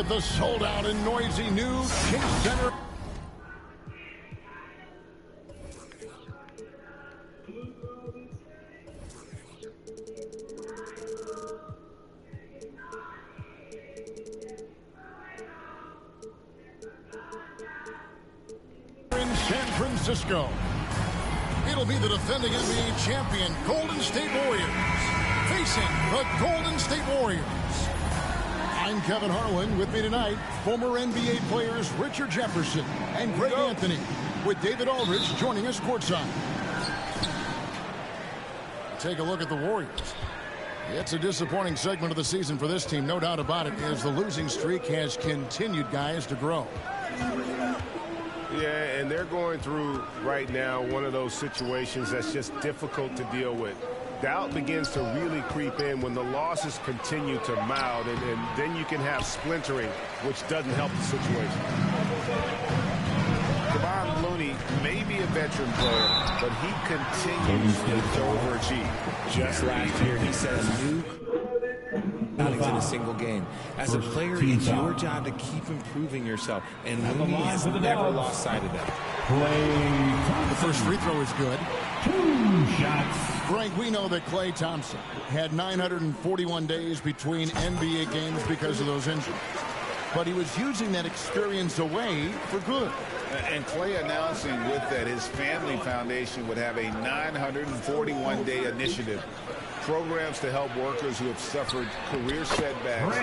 at the sold-out and noisy new Chase Center. In San Francisco, it'll be the defending NBA champion Golden State Warriors facing the Golden State Warriors. I'm Kevin Harlan. With me tonight, former NBA players Richard Jefferson and Greg Anthony, with David Aldridge joining us courtside. Take a look at the Warriors. It's a disappointing segment of the season for this team, no doubt about it, as the losing streak has continued, guys, to grow. Yeah, and they're going through right now one of those situations that's just difficult to deal with. Doubt begins to really creep in when the losses continue to mount, and then you can have splintering, which doesn't help the situation. Kevon Looney may be a veteran player, but he continues to overachieve. Just last year, he set a new outings in a single game. As a player, it's your job to keep improving yourself, and Looney has never lost sight of that. The first free throw is good. 2 shots. Frank, we know that Klay Thompson had 941 days between NBA games because of those injuries. But he was using that experience away for good. And Klay announcing with that his family foundation would have a 941-day initiative. Programs to help workers who have suffered career setbacks.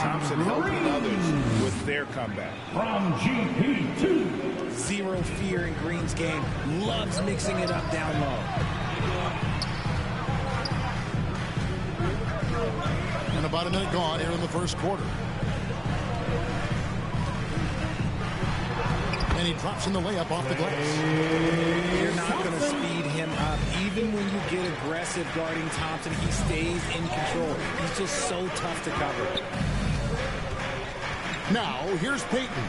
Thompson helping others with their comeback. From GP2. Zero fear in Green's game. Loves mixing it up down low. And about a minute gone here in the first quarter. And he drops in the layup off the glass. You're not going to speed him up. Even when you get aggressive guarding Thompson, he stays in control. He's just so tough to cover. Now, here's Payton.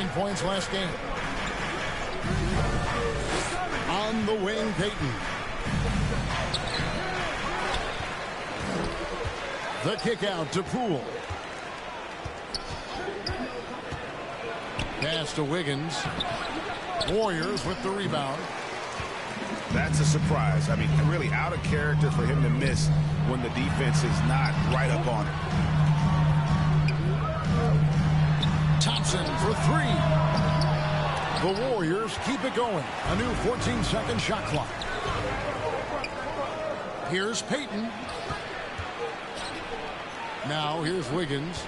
9 points last game. On the wing, Payton. The kick out to Poole. Pass to Wiggins. Warriors with the rebound. That's a surprise. I mean, really out of character for him to miss when the defense is not right up on it. Thompson for 3. The Warriors keep it going. A new 14-second shot clock. Here's Payton. Now here's Wiggins.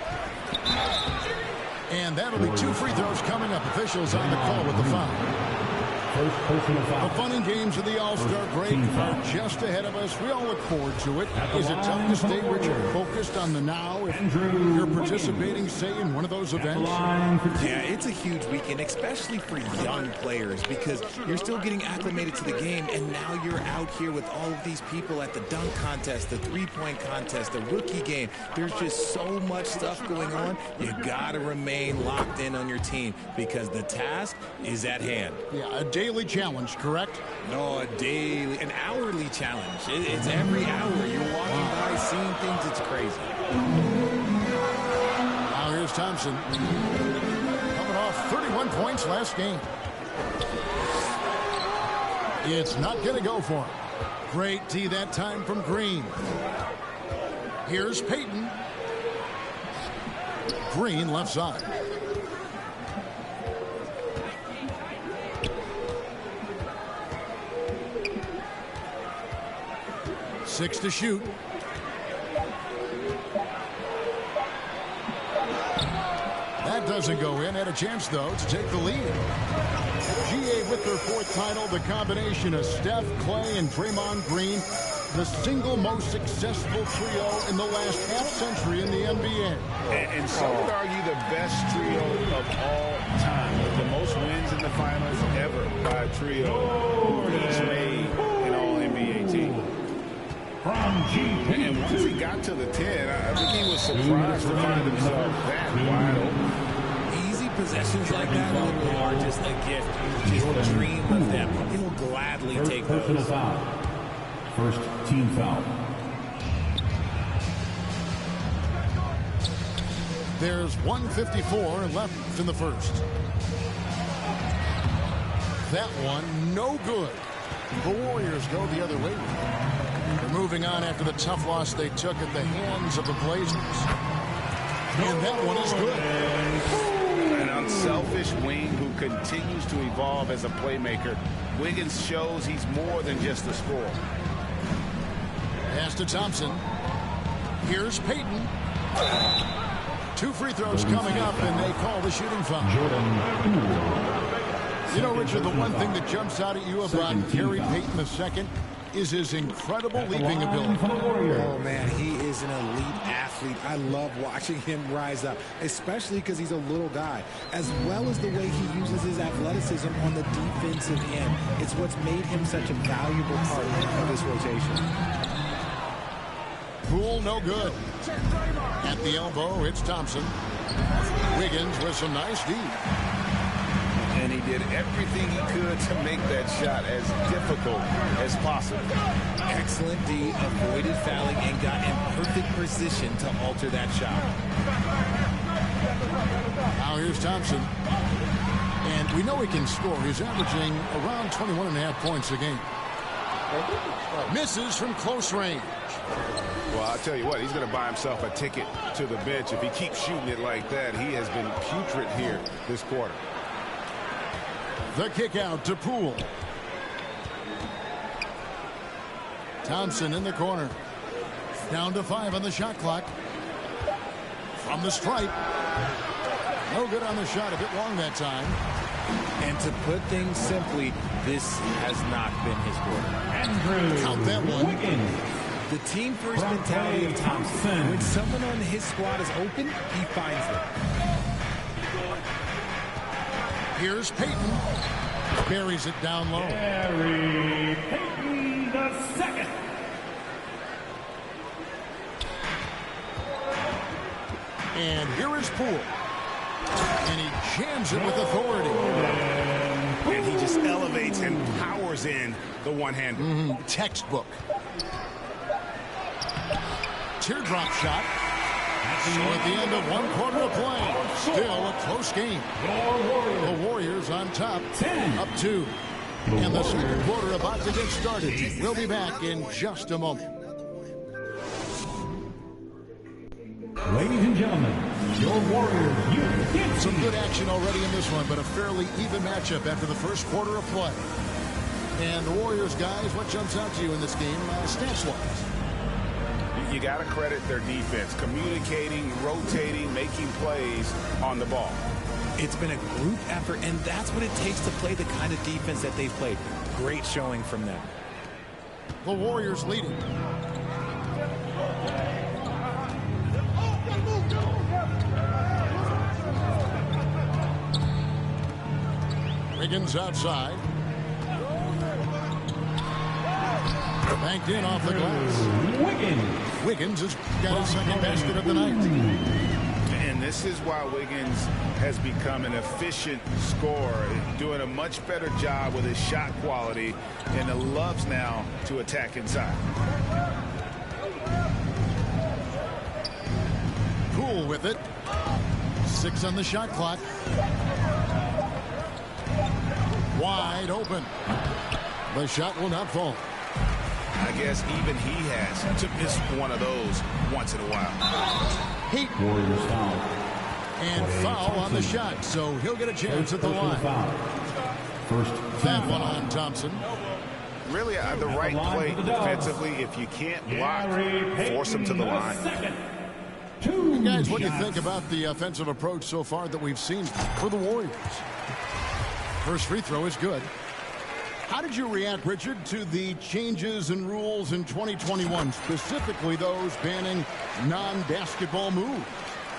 And that'll be 2 free throws coming up. Officials on the call with the foul. The fun and games of the All-Star break are just ahead of us. We all look forward to it. Is it tough to stay, Richard, focused on the now if you're participating, say, in one of those events? Yeah, it's a huge weekend, especially for young players, because you're still getting acclimated to the game, and now you're out here with all of these people at the dunk contest, the three-point contest, the rookie game. There's just so much stuff going on. You got to remain locked in on your team because the task is at hand. Yeah, a daily challenge, correct? No, an hourly challenge. It's every hour. You're walking by, seeing things. It's crazy. Now here's Thompson. Coming off 31 points last game. It's not going to go for him. Great D that time from Green. Here's Payton. Green left side. Six to shoot. That doesn't go in. Had a chance, though, to take the lead. GA with their 4th title. The combination of Steph, Klay, and Draymond Green. The single most successful trio in the last half-century in the NBA. And some would argue the best trio of all time. With the most wins in the finals ever by a trio each made an all-NBA team. And once he got to the 10, I think he was surprised to find himself that wide open. Easy possessions like that literally are just a gift. Just dream of them. He'll gladly take those. First team foul. There's 1:54 left in the first. That one, no good. The Warriors go the other way. They're moving on after the tough loss they took at the hands of the Blazers. And that one is good. An unselfish wing who continues to evolve as a playmaker. Wiggins shows he's more than just a scorer. Pass to Thompson. Here's Payton. 2 free throws coming up, and they call the shooting foul. You know, Richard, the one thing that jumps out at you about Gary Payton II is his incredible leaping ability. Oh, man, he is an elite athlete. I love watching him rise up, especially because he's a little guy, as well as the way he uses his athleticism on the defensive end. It's what's made him such a valuable part of this rotation. Poole, no good. At the elbow, it's Thompson. Wiggins with some nice D. And he did everything he could to make that shot as difficult as possible. Excellent D, avoided fouling, and got in perfect position to alter that shot. Now here's Thompson. And we know he can score. He's averaging around 21.5 points a game. Misses from close range. Well, I'll tell you what, he's going to buy himself a ticket to the bench. If he keeps shooting it like that, he has been putrid here this quarter. The kick out to Poole. Thompson in the corner. Down to 5 on the shot clock. From the stripe. No good on the shot, a bit long that time. And to put things simply, this has not been his quarter. Count that one. The team-first mentality of Thompson. When someone on his squad is open, he finds them. Here's Payton. Buries it down low. Gary Payton II. And here is Poole. And he jams it with authority. And he just elevates and powers in the one-hander. Textbook. Teardrop shot. So at the end of 1 quarter of play, still a close game. The Warriors on top, up 2. And the second quarter about to get started. We'll be back in just a moment. Ladies and gentlemen, your Warriors, Some good action already in this one, but a fairly even matchup after the first quarter of play. And the Warriors, guys, what jumps out to you in this game, stats-wise? You got to credit their defense, communicating, rotating, making plays on the ball. It's been a group effort, and that's what it takes to play the kind of defense that they've played. Great showing from them. The Warriors leading. Wiggins outside. Banked in off the glass. Wiggins has got his second basket of the night. And this is why Wiggins has become an efficient scorer, doing a much better job with his shot quality, and loves now to attack inside. Poole with it. 6 on the shot clock. Wide open. The shot will not fall. I guess even he has to miss one of those once in a while. Warriors foul. And foul on the shot, so he'll get a chance at the line. First That one on Thompson. Really, the right play defensively. If you can't block, force him to the line. And guys, what do you think about the offensive approach so far that we've seen for the Warriors? First free throw is good. How did you react, Richard, to the changes in rules in 2021, specifically those banning non-basketball moves?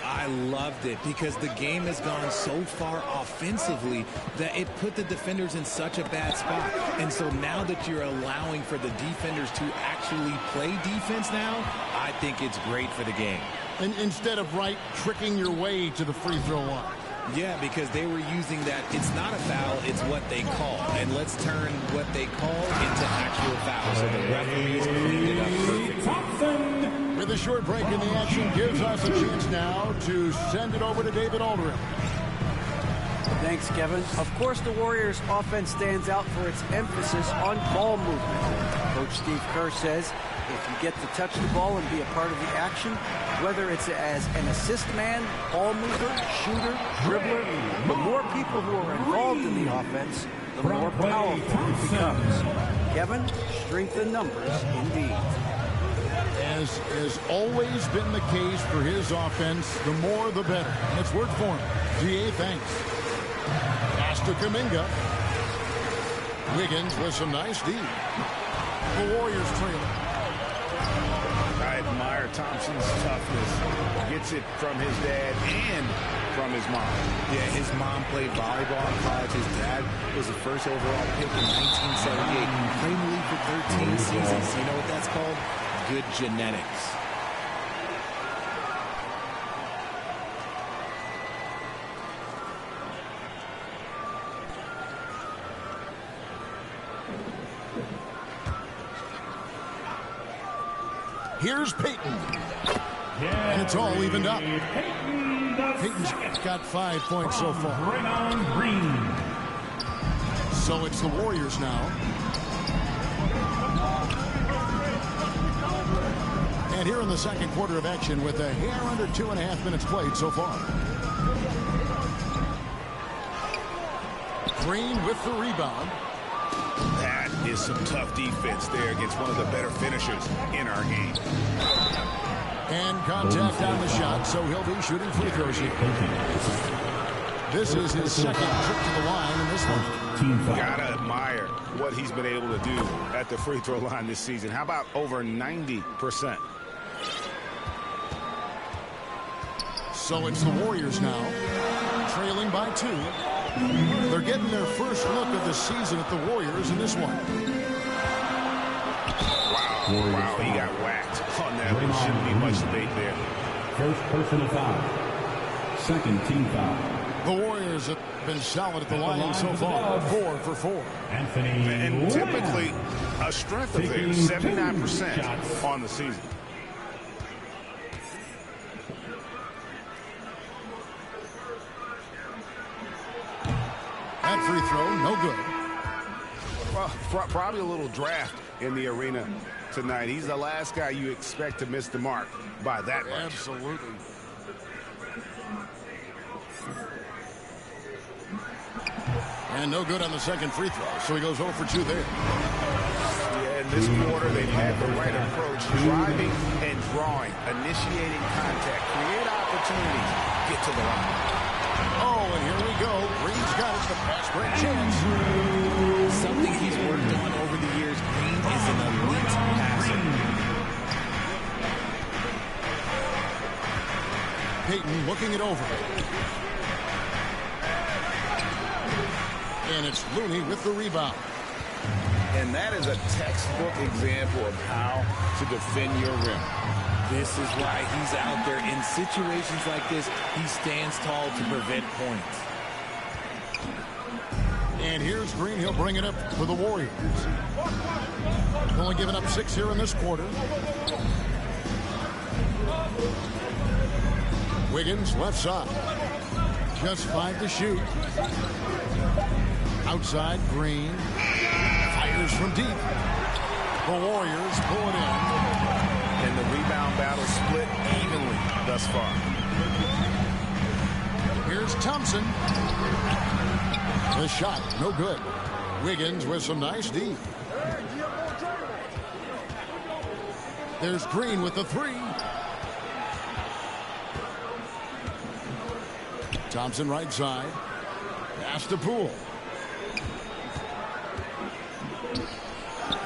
I loved it because the game has gone so far offensively that it put the defenders in such a bad spot. And so now that you're allowing for the defenders to actually play defense now, I think it's great for the game. And instead of tricking your way to the free throw line. Yeah, because they were using that, it's not a foul, it's what they call. And let's turn what they call into actual foul. So the referees cleaned it up perfectly. With a a short break in the action gives us a chance now to send it over to David Aldrin. Thanks, Kevin. Of course, the Warriors' offense stands out for its emphasis on ball movement. Coach Steve Kerr says if you get to touch the ball and be a part of the action, whether it's as an assist man, ball mover, shooter, dribbler, the more people who are involved in the offense, the more powerful it becomes. Kevin, strength in numbers indeed. As has always been the case for his offense, the more the better. And it's worked for him. GA, thanks. Pass to Kuminga. Wiggins with some nice D. The Warriors trailing. I admire Thompson's toughness. Gets it from his dad and from his mom. Yeah, his mom played volleyball in college. His dad was the first overall pick in 1978. Played in the league for 13 seasons. You know what that's called? Good genetics. Here's Peyton. And it's all evened up. Peyton's got 5 points so far. So it's the Warriors now. And here in the second quarter of action with a hair under 2.5 minutes played so far. Green with the rebound. That is some tough defense there against one of the better finishers in our game. And contact on the shot, so he'll be shooting free throws here. This is his second trip to the line in this one. Gotta admire what he's been able to do at the free throw line this season. How about over 90%? So it's the Warriors now, trailing by 2. They're getting their first look of the season at the Warriors in this one. Wow, he got whacked on that. There shouldn't be much debate there. First personal foul. Second team foul. The Warriors have been solid at the line so far, 4 for 4. And typically a strength of theirs, 79% on the season. That free throw, no good. Well, probably a little draft in the arena tonight. He's the last guy you expect to miss the mark by that much. Absolutely. And no good on the second free throw, so he goes 0 for 2 there. Yeah, in this quarter, they've had the right approach, driving and drawing, initiating contact, create opportunities, get to the line. Oh, and here we go. Green's got it, the pass break chance. Something he's worked on over the years. Green is an elite passer. Peyton looking it over. And it's Looney with the rebound. And that is a textbook example of how to defend your rim. This is why he's out there. In situations like this, he stands tall to prevent points. And here's Green. He'll bring it up for the Warriors. Only giving up 6 here in this quarter. Wiggins, left side. Just 5 to shoot. Outside, Green. Fires from deep. The Warriors pull it in. And the rebound battle split evenly thus far. Here's Thompson. The shot, no good. Wiggins with some nice D. There's Green with the 3. Thompson right side. Pass to Poole.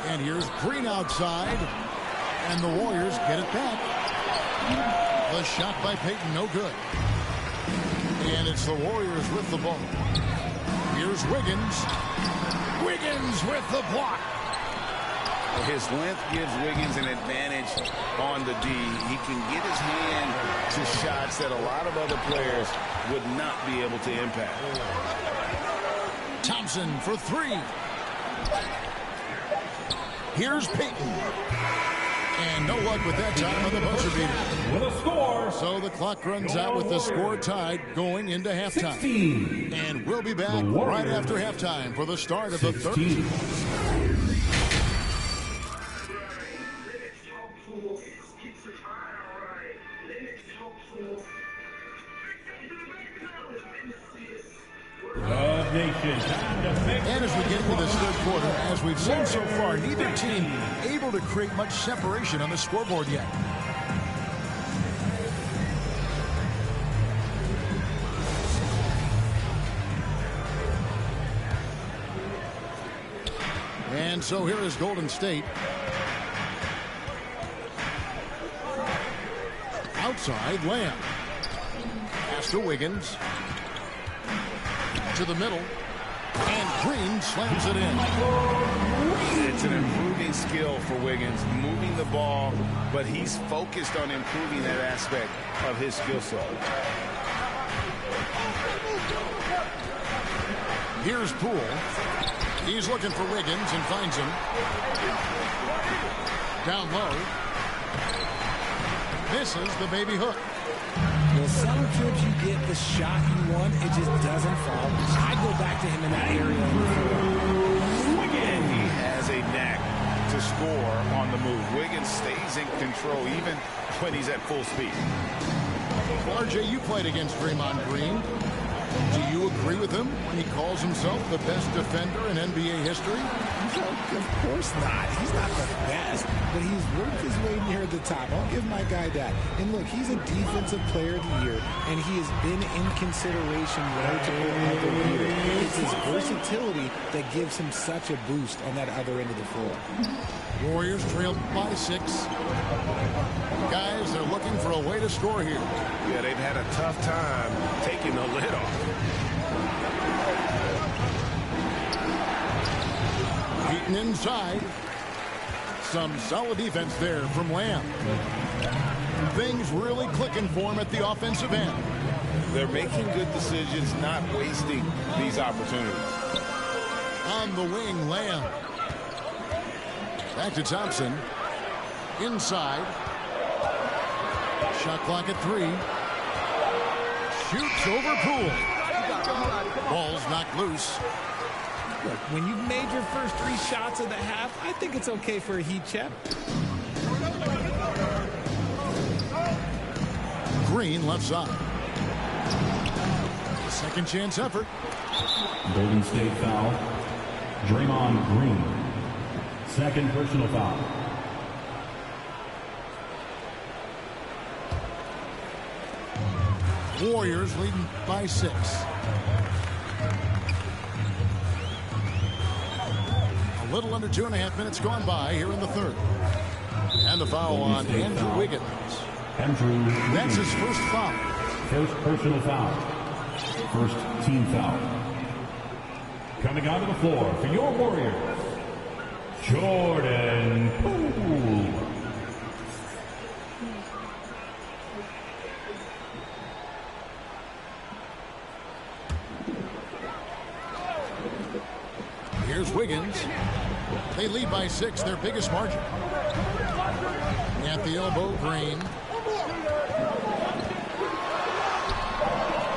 And here's Green outside. And the Warriors get it back. The shot by Peyton, no good. And it's the Warriors with the ball. Here's Wiggins. Wiggins with the block. His length gives Wiggins an advantage on the D. He can get his hand to shots that a lot of other players would not be able to impact. Thompson for 3. Here's Peyton. And no luck with that time on the buzzer beater. With a score. So the clock runs out with the score tied going into halftime. 16. And we'll be back right after halftime for the start of the third. 16. And as we get into this third quarter, as we've seen so far, neither team able to create much separation on the scoreboard yet. And so here is Golden State. Outside, Lamb. Pass to Wiggins. To the middle. And Green slams it in. It's an improving skill for Wiggins, moving the ball, but he's focused on improving that aspect of his skill set. Here's Poole. He's looking for Wiggins and finds him. Down low. Misses the baby hook. Well, some trips you get the shot you want, it just doesn't fall. I go back to him in that area. Wiggins, he has a knack to score on the move. Wiggins stays in control even when he's at full speed. Well, RJ, you played against Draymond Green. Do you agree with him when he calls himself the best defender in NBA history? Of course not. He's not the best, but he's worked his way near the top. I'll give my guy that. And look, he's a defensive player of the year, and he has been in consideration multiple other years. It's his versatility that gives him such a boost on that other end of the floor. Warriors trailed by 6. Guys, they're looking for a way to score here. Yeah, they've had a tough time taking the lid off. Beaten inside. Some solid defense there from Lamb. Things really clicking for him at the offensive end. They're making good decisions, not wasting these opportunities. On the wing, Lamb. Back to Thompson. Inside. Shot clock at 3. Shoots over Poole. Ball's knocked loose. Look, when you've made your first 3 shots of the half, I think it's okay for a heat check. Green left side. Second chance effort. Golden State foul. Draymond Green. Second personal foul. Warriors leading by 6. A little under 2.5 minutes gone by here in the third. And the foul on Andrew Wiggins. That's his first foul. First personal foul. First team foul. Coming onto the floor for your Warriors, Jordan Poole. Here's Wiggins. They lead by 6, their biggest margin. At the elbow, Green.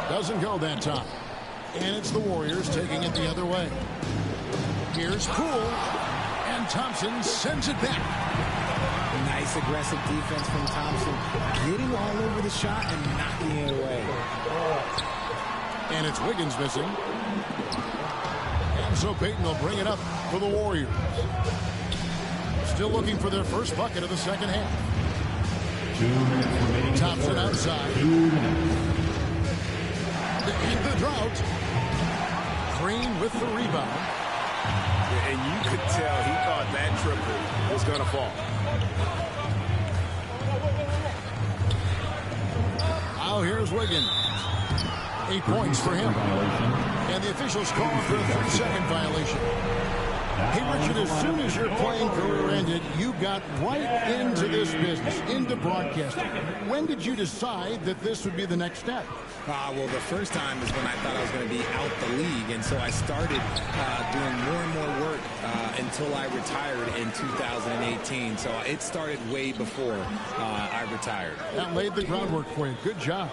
Doesn't go that time. And it's the Warriors taking it the other way. Here's Poole. And Thompson sends it back. Nice aggressive defense from Thompson. Getting all over the shot and knocking it away. And it's Wiggins missing. And so Payton will bring it up for the Warriors. Still looking for their first bucket of the second half. 2 minutes remaining. Thompson outside. 2 minutes. In the drought. Green with the rebound. And you could tell he thought that triple was going to fall. Now here's Wiggins. 8 points for him. And the officials call for a 3-second violation. Hey, Richard, as soon as your playing career ended, you got right into this business, into broadcasting. When did you decide that this would be the next step? Well, the first time is when I thought I was going to be out the league, and so I started doing more and more work until I retired in 2018. So it started way before I retired. That laid the groundwork for you. Good job.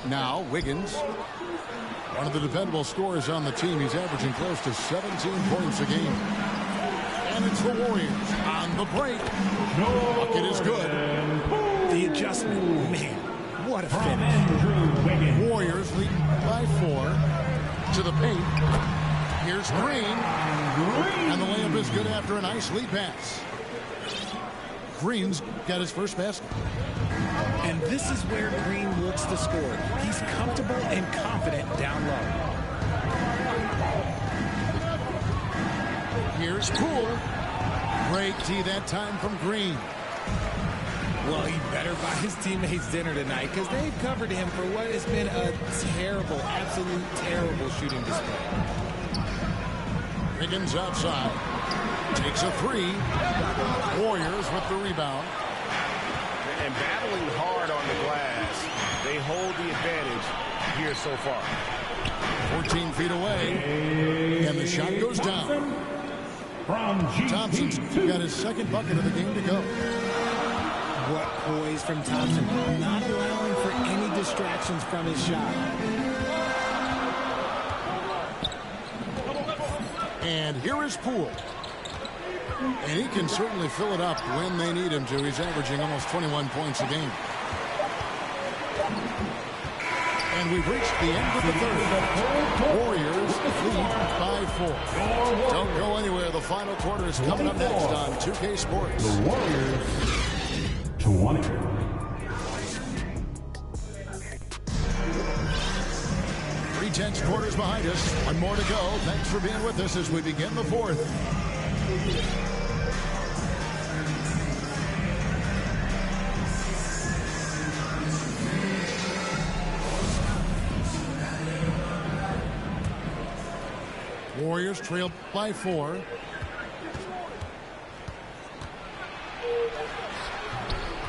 Now, Wiggins, one of the dependable scorers on the team. He's averaging close to 17 points a game. And it's the Warriors on the break. Bucket is good. The adjustment, man, what a finish. Warriors lead by 4 to the paint. Here's Green. And the layup is good after a nice lead pass. Green's got his first basket. And this is where Green looks to score. He's comfortable and confident down low. Here's Poole. Great D that time from Green. Well, he better buy his teammates dinner tonight because they've covered him for what has been a terrible, absolute terrible shooting display. Wiggins outside. Takes a 3. Warriors with the rebound. And battling hard on the glass, they hold the advantage here so far. 14 feet away. And the shot goes down. Thompson's got his second bucket of the game to go. What poise from Thompson, not allowing for any distractions from his shot. And here is Poole. And he can certainly fill it up when they need him to. He's averaging almost 21 points a game. And we've reached the end of the third. Warriors lead by 4. Don't go anywhere. The final quarter is coming up next on 2K Sports. The Warriors 20. 3/10 quarters behind us. One more to go. Thanks for being with us as we begin the fourth. Warriors trail by 4.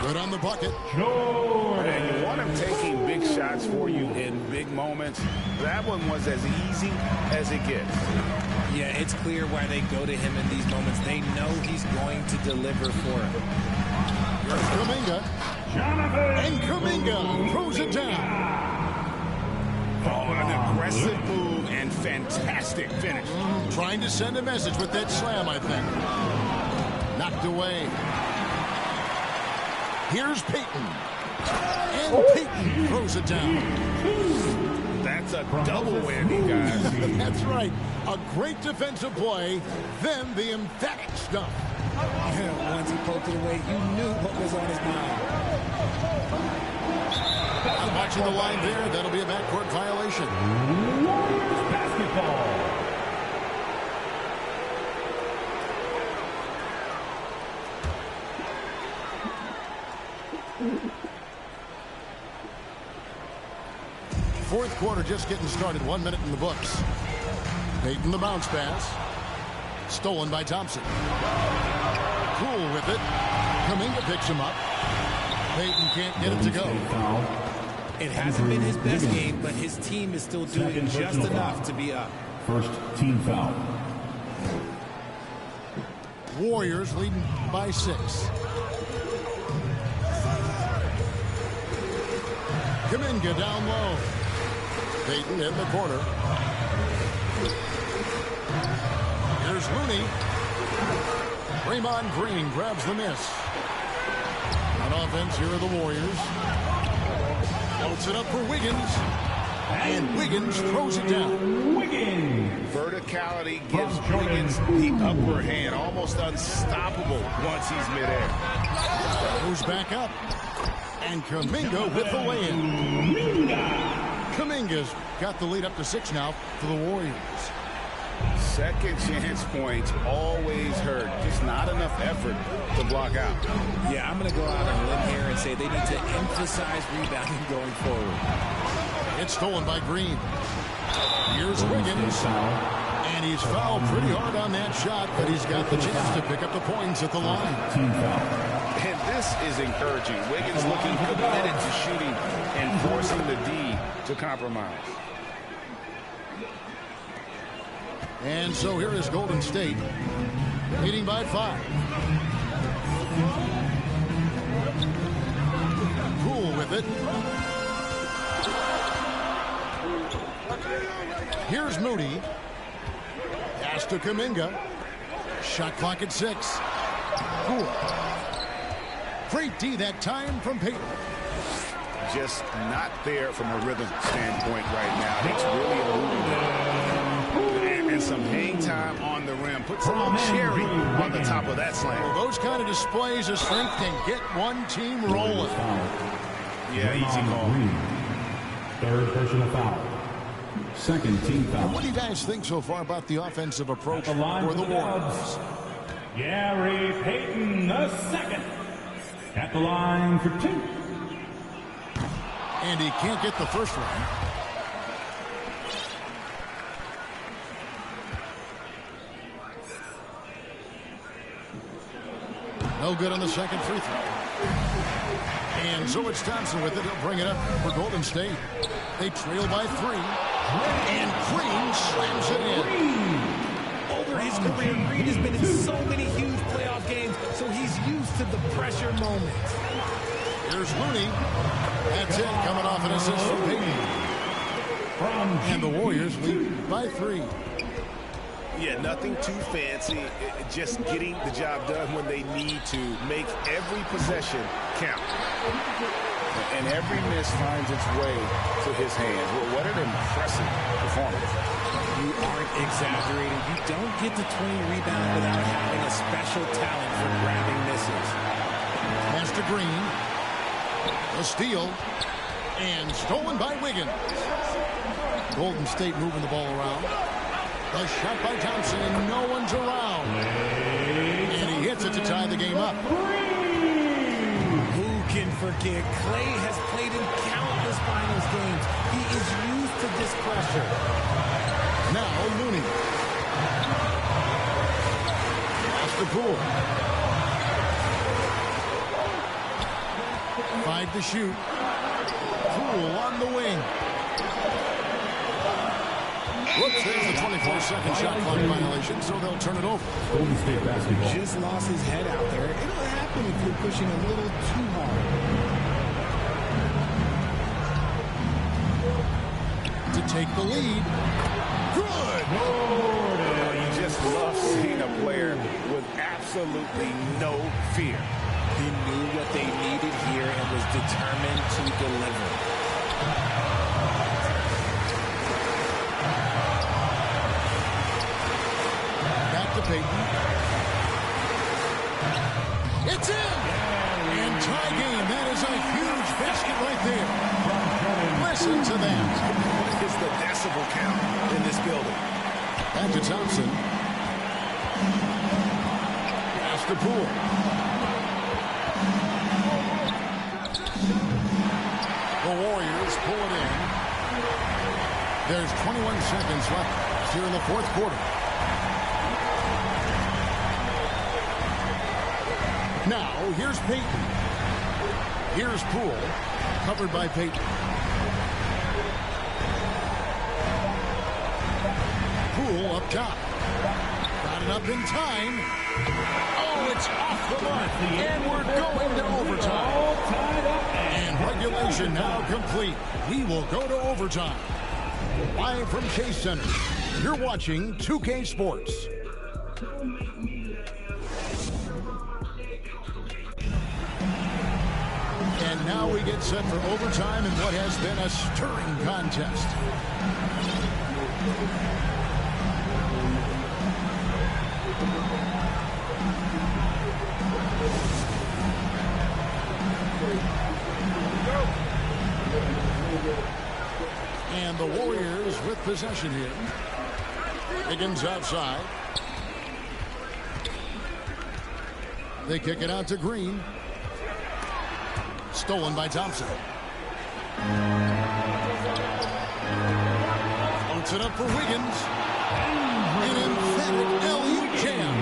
Good on the bucket. And you want him taking big shots for you in big moments. That one was as easy as it gets. Yeah, it's clear why they go to him in these moments. They know he's going to deliver for him. Here's Kuminga. And Kuminga throws it down. Oh, an aggressive move and fantastic finish. Trying to send a message with that slam, I think. Knocked away. Here's Payton. And Payton throws it down. That's a double whammy, guys. That's right. A great defensive play, then the emphatic stuff. Yeah, once he poked it away, you knew what was on his mind. I'm watching the line there. That'll be a backcourt violation. Basketball. Fourth quarter just getting started. 1 minute in the books. Payton the bounce pass. Stolen by Thompson. Poole with it. Kuminga picks him up. Payton can't get it to go. It hasn't been his best game, but his team is still doing just enough to be up. First team foul. Warriors leading by 6. Kuminga down low. Payton in the corner. Here's Looney. Draymond Green grabs the miss. On offense, here are the Warriors. Floats it up for Wiggins. And Wiggins throws it down. Verticality gives Wiggins the upper hand. Almost unstoppable once he's midair. Moves back up. And Kuminga with the lay-in. Kuminga's got the lead up to 6 now for the Warriors. Second chance points always hurt. Just not enough effort to block out. Yeah, I'm going to go out on a limb here and say they need to emphasize rebounding going forward. It's stolen by Green. Here's Wiggins. And he's fouled pretty hard on that shot, but he's got the chance to pick up the points at the line. Team foul. And this is encouraging. Wiggins looking committed to shooting and forcing the D to compromise. And so here is Golden State, leading by 5. Poole with it. Here's Moody. Pass to Kuminga. Shot clock at 6. Poole. Great D that time from Payton. Just not there from a rhythm standpoint right now. It's really eluding. And some hang time on the rim. Put some cherry on the top of that slam. Well, those kind of displays of strength can get one team rolling. Yeah, easy call. Third personal foul. Second team foul. What do you guys think so far about the offensive approach for the Warriors? Gary Payton, the second. At the line for 2. And he can't get the first one. No good on the second free throw. And so it's Thompson with it. He'll bring it up for Golden State. They trail by 3. And Green slams it in. Over his career, Green has been in so many huge playoff games, so he's used to the pressure moments. Here's Looney. That's it, coming off an assist from Payton. And the Warriors lead by 3. Yeah, nothing too fancy. Just getting the job done when they need to. Make every possession count. And every miss finds its way to his hands. Well, what an impressive performance. You aren't exaggerating. You don't get to 20 rebounds without having a special talent for grabbing misses. Pass to Green. A steal. And stolen by Wiggins. Golden State moving the ball around. A shot by Thompson, and no one's around. And he hits it to tie the game up. Who can forget? Clay has played in countless finals games. He is used to this pressure. Now Looney. Pass to Poole. 5 to shoot. Poole on the wing. Whoops, there's a 24-second shot clock violation, so they'll turn it over. Golden State basketball. Just lost his head out there. It'll happen if you're pushing a little too hard. To take the lead. Good! Oh, you just love seeing a player with absolutely no fear. He knew what they needed here and was determined to deliver. Payton. It's in! And tie game. That is a huge basket right there. Listen to that. What is the decibel count in this building? Back to Thompson. Pass to Poole. The Warriors pull it in. There's 21 seconds left here in the fourth quarter. Now, here's Payton. Here's Poole, covered by Payton. Poole up top. Got it up in time. Oh, it's off the mark. And we're going to overtime. And regulation now complete. We will go to overtime. Live from Chase Center, you're watching 2K Sports. And now we get set for overtime in what has been a stirring contest. And the Warriors with possession here. Higgins outside. They kick it out to Green. Stolen by Thompson. Sets it up for Wiggins. An emphatic LU jam.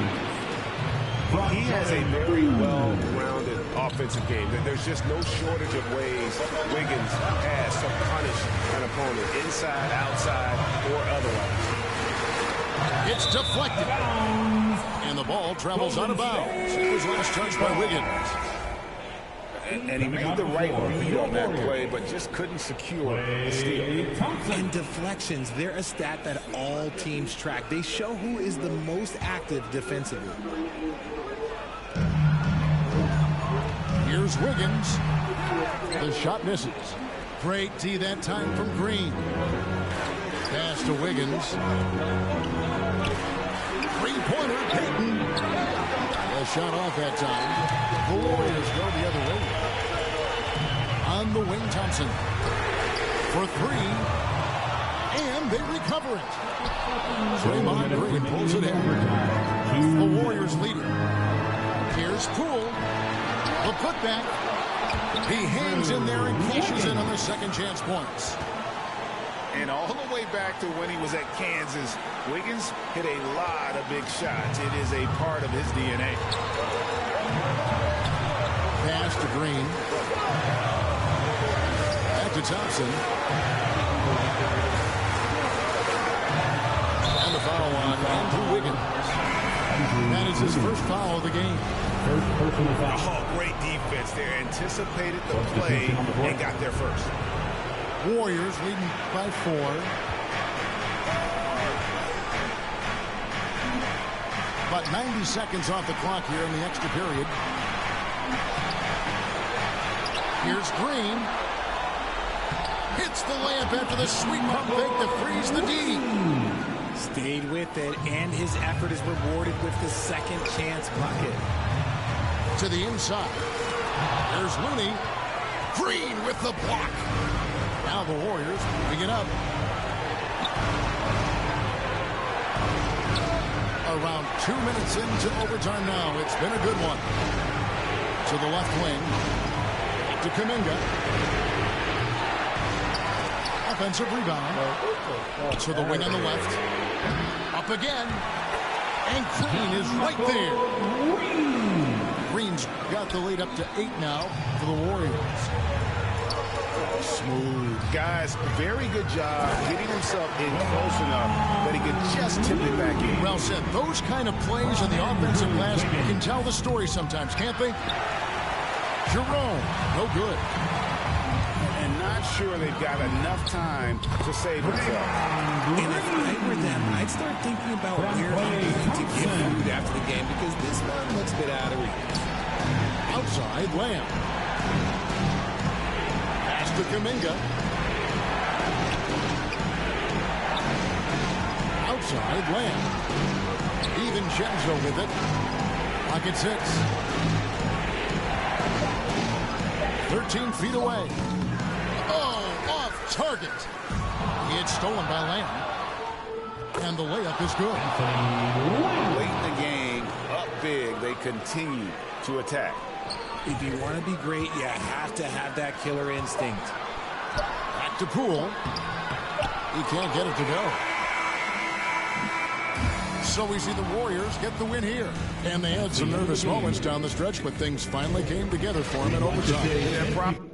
He has a very well-rounded offensive game. There's just no shortage of ways Wiggins has to punish an opponent, inside, outside, or otherwise. It's deflected. And the ball travels out of bounds. It was last touched by Wiggins. And he made the right read on that play, but just couldn't secure the steal. And deflections, they're a stat that all teams track. They show who is the most active defensively. Here's Wiggins. The shot misses. Great D that time from Green. Pass to Wiggins. Three-pointer, Payton. A shot off that time. The Warriors go the other way. On the wing, Thompson. For three. And they recover it. Draymond Green pulls it in. The Warriors lead it. Here's Poole. The putback. He hangs in there and cashes in on the second chance points. And all the way back to when he was at Kansas, Wiggins hit a lot of big shots. It is a part of his DNA. Pass to Green. Back to Thompson. And the foul on Andrew Wiggins. That is his first foul of the game. Oh, great defense there. Anticipated the play and got there first. Warriors leading by 4. About 90 seconds off the clock here in the extra period. Here's Green. Hits the layup after the sweet pump fake to freeze the D. Stayed with it, and his effort is rewarded with the second chance bucket. To the inside. There's Looney. Green with the block. Now the Warriors moving it up. Around 2 minutes into overtime now. It's been a good one. To the left wing. To Kuminga. Offensive rebound. To the wing on the left. Up again. And Green is right there. Green's got the lead up to 8 now for the Warriors. Smooth. Guys, very good job getting himself in close enough that he could just tip it back in. Well said. Those kind of plays in the offensive glass can tell the story sometimes, can't they? Jerome, no good. And not sure they've got enough time to save themselves. And if I were them, I'd start thinking about where I'm going to get food after the game because this one looks a bit out of reach. Outside Lamb. Pass to Kuminga. Outside Lamb. DiVincenzo with it. Pocket 6. 13 feet away. Oh, off target. It's stolen by Lamb. And the layup is good. Late in the game, up big, they continue to attack. If you want to be great, you have to have that killer instinct. Back to Poole. He can't get it to go. So we see the Warriors get the win here. And they had some nervous moments down the stretch, but things finally came together for them in overtime.